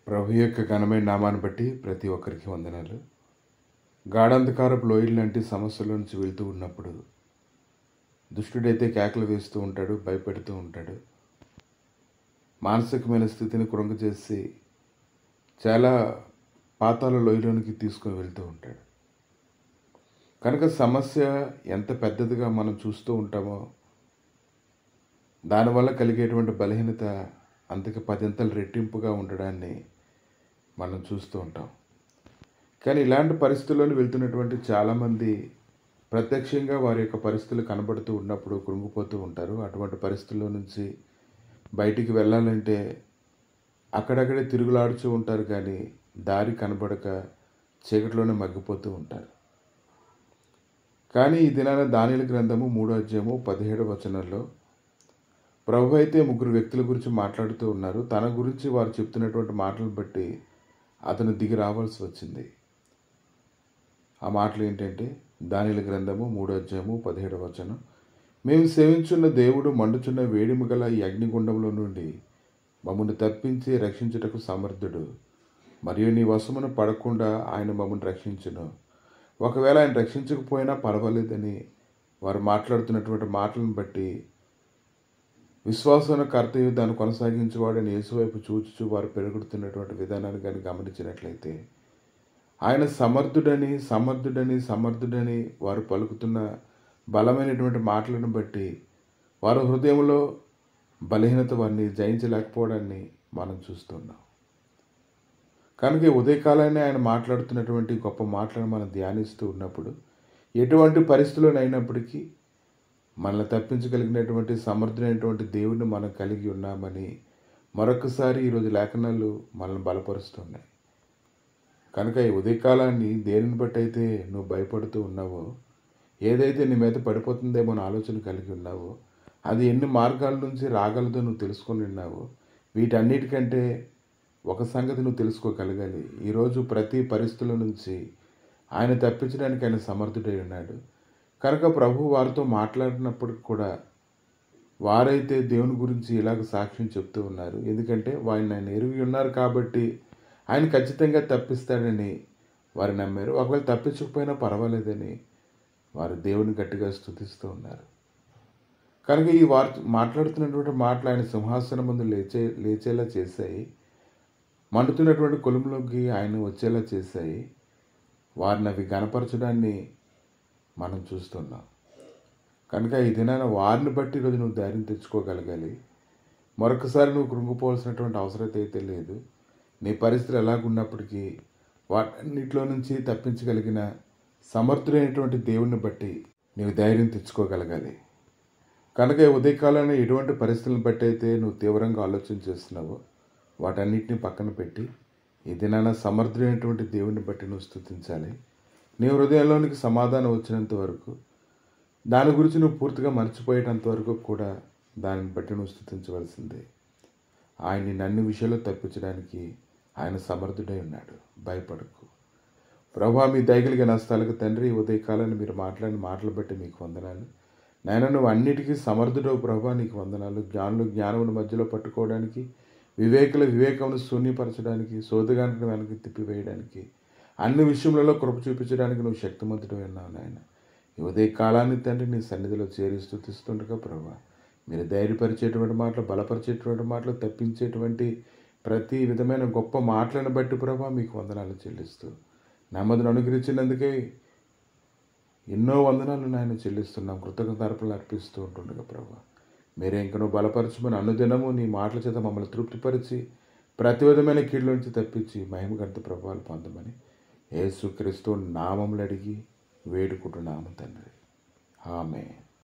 ప్రభు యొక్క ఘనమైన నామాన్ని బట్టి ప్రతి ఒక్కరికి వందనాలు. గాఢాంధకారపు లోయల లాంటి సమస్యల నుంచి వెళ్తూ ఉన్నప్పుడు దుష్టుడైతే కేకలు వేస్తూ ఉంటాడు, భయపెడుతూ ఉంటాడు. మానసికమైన స్థితిని కృంగజేసి చాలా పాతాళ లోయలోనికి తీసుకొని వెళ్తూ ఉంటాడు. కనుక సమస్య ఎంత పెద్దదిగా మనం చూస్తూ ఉంటామో దానివల్ల కలిగేటువంటి బలహీనత అంతకు పదింతలు రెట్టింపుగా ఉండడాన్ని మనం చూస్తూ ఉంటాం. కానీ ఇలాంటి పరిస్థితుల్లోకి వెళ్తున్నటువంటి చాలామంది ప్రత్యక్షంగా వారి యొక్క పరిస్థితులు కనబడుతూ ఉన్నప్పుడు కృంగిపోతూ ఉంటారు. అటువంటి పరిస్థితుల్లో నుంచి బయటికి వెళ్ళాలంటే అక్కడక్కడే తిరుగులాడుతూ ఉంటారు, కానీ దారి కనబడక చీకటిలోనే మగ్గిపోతూ ఉంటారు. కానీ ఈ దినాన దానియేలు గ్రంథము 3వ అధ్యాయము 17వ వచనంలో ప్రభు అయితే ముగ్గురు వ్యక్తుల గురించి మాట్లాడుతూ ఉన్నారు. తన గురించి వారు చెప్తున్నటువంటి మాటలను బట్టి అతను దిగి రావాల్సి వచ్చింది. ఆ మాటలు ఏంటంటే, దానియేలు గ్రంథము 3వ అధ్యాయము 17వ వచనం, మేము సేవించున్న దేవుడు మండుచున్న వేడిమి గల ఈ అగ్నిగుండంలో నుండి మమ్మల్ని తప్పించి రక్షించుటకు సమర్థుడు, మరియు నీ వశమును పడకుండా ఆయన మమ్మల్ని రక్షించును. ఒకవేళ ఆయన రక్షించకపోయినా పర్వాలేదని వారు మాట్లాడుతున్నటువంటి మాటలను బట్టి విశ్వాసన కర్తయ్య దాన్ని కొనసాగించేవాడని యేసువైపు చూచుచూ వారు పెరుగుతున్నటువంటి విధానాన్ని కానీ గమనించినట్లయితే ఆయన సమర్థుడని సమర్థుడని సమర్థుడని వారు పలుకుతున్న బలమైనటువంటి మాటలను బట్టి వారి హృదయంలో బలహీనత వారిని జయించలేకపోవడాన్ని మనం చూస్తున్నాం. కనుక ఉదయకాలాన్ని ఆయన మాట్లాడుతున్నటువంటి గొప్ప మాటలను మనం ధ్యానిస్తూ ఉన్నప్పుడు ఎటువంటి పరిస్థితుల్లోనైనప్పటికీ మనల్ని తప్పించగలిగినటువంటి సమర్థుడైనటువంటి దేవుడిని మనం కలిగి ఉన్నామని మరొకసారి ఈరోజు లేఖనాలు మనల్ని బలపరుస్తున్నాయి. కనుక ఈ ఉదయకాలాన్ని దేనిని బట్టి అయితే నువ్వు భయపడుతూ ఉన్నావో, ఏదైతే నీ మీద పడిపోతుందేమో అని ఆలోచన కలిగి ఉన్నావో, అది ఎన్ని మార్గాల నుంచి రాగలదో నువ్వు తెలుసుకొని ఉన్నావో, వీటన్నిటికంటే ఒక సంగతి నువ్వు తెలుసుకోగలగాలి. ఈరోజు ప్రతి పరిస్థితుల నుంచి ఆయన తప్పించడానికి ఆయన సమర్థుడై ఉన్నాడు. కనుక ప్రభు వారితో మాట్లాడినప్పుడు కూడా వారైతే దేవుని గురించి ఇలాగ సాక్ష్యం చెప్తూ ఉన్నారు. ఎందుకంటే ఆయన ఎరిగి ఉన్నారు కాబట్టి ఆయన ఖచ్చితంగా తప్పిస్తాడని వారు నమ్మారు. ఒకవేళ తప్పించకపోయినా పర్వాలేదని వారు దేవుని గట్టిగా స్తుతిస్తూ ఉన్నారు. కనుక ఈ వారు మాట్లాడుతున్నటువంటి మాటలు ఆయన సింహాసనం ముందు లేచేలా చేశాయి. మండుతున్నటువంటి కొలుములోకి ఆయన వచ్చేలా చేశాయి. వారిని అవి గణపరచడాన్ని మనం చూస్తున్నాం. కనుక ఈ దినాన వారిని బట్టి ఈరోజు నువ్వు ధైర్యం తెచ్చుకోగలగాలి. మరొకసారి నువ్వు కృంగిపోవాల్సినటువంటి అవసరం అయితే లేదు. నీ పరిస్థితులు ఎలాగున్నప్పటికీ వాటన్నిటిలో నుంచి తప్పించగలిగిన సమర్థుడైనటువంటి దేవుణ్ణి బట్టి నీవు ధైర్యం తెచ్చుకోగలగాలి. కనుక ఉదయకాలాన్ని ఎటువంటి పరిస్థితులను బట్టి అయితే నువ్వు తీవ్రంగా ఆలోచన చేస్తున్నావో వాటన్నిటిని పక్కన పెట్టి ఈ దినాన సమర్థుడైనటువంటి దేవుణ్ణి బట్టి నువ్వు స్తుతించాలి. నీ హృదయంలోనికి సమాధానం వచ్చినంత వరకు, దాని గురించి నువ్వు పూర్తిగా మర్చిపోయేటంత వరకు కూడా దానిని బట్టి నువ్వు స్తుతించవలసిందే. ఆయన నిన్ను అన్ని విషయాల్లో తప్పించడానికి ఆయన సమర్థుడై ఉన్నాడు. భయపడకు. ప్రభువా, మీ దయగలిగే నష్టాలకు తండ్రి, ఉదయకాలాన్ని మీరు మాట్లాడిన మాటలు బట్టి మీకు వందనాలు. నాయన, నువ్వు అన్నిటికీ సమర్థుడవు ప్రభువా, నీకు వందనాలు. జ్ఞానులు జ్ఞానమును మధ్యలో పట్టుకోవడానికి, వివేకుల వివేకమును శూన్యపరచడానికి, సోదగాంటిని వెనక్కి తిప్పివేయడానికి, అన్ని విషయములలో కృప చూపించడానికి నువ్వు శక్తిమంతుడు ఉన్నావు నాయన. ఈ ఉదయ కాలాన్ని తండ్రి నీ సన్నిధిలో చేరి స్తుతిస్తుండగా ప్రభా, మీరు ధైర్యపరిచేటువంటి మాటలు, బలపరిచేటువంటి మాటలు, తప్పించేటువంటి ప్రతి విధమైన గొప్ప మాటలను బట్టి ప్రభా మీకు వందనాలు చెల్లిస్తూ, నెమ్మదిని అనుగ్రహించినందుకే ఎన్నో వందనాలు నాయన చెల్లిస్తున్నాం. కృతజ్ఞతార్పణలు అర్పిస్తూ ఉంటుండగా ప్రభా, మీరే ఇంక నువ్వు బలపరచమని అనుదినము నీ మాటల చేత మమ్మల్ని తృప్తిపరిచి ప్రతి విధమైన కీడుల నుంచి తప్పించి మహిమగంత ప్రభావాలు పొందమని యేసుక్రీస్తు నామములు అడిగి వేడుకుంటున్నాము తండ్రి. ఆమేన్.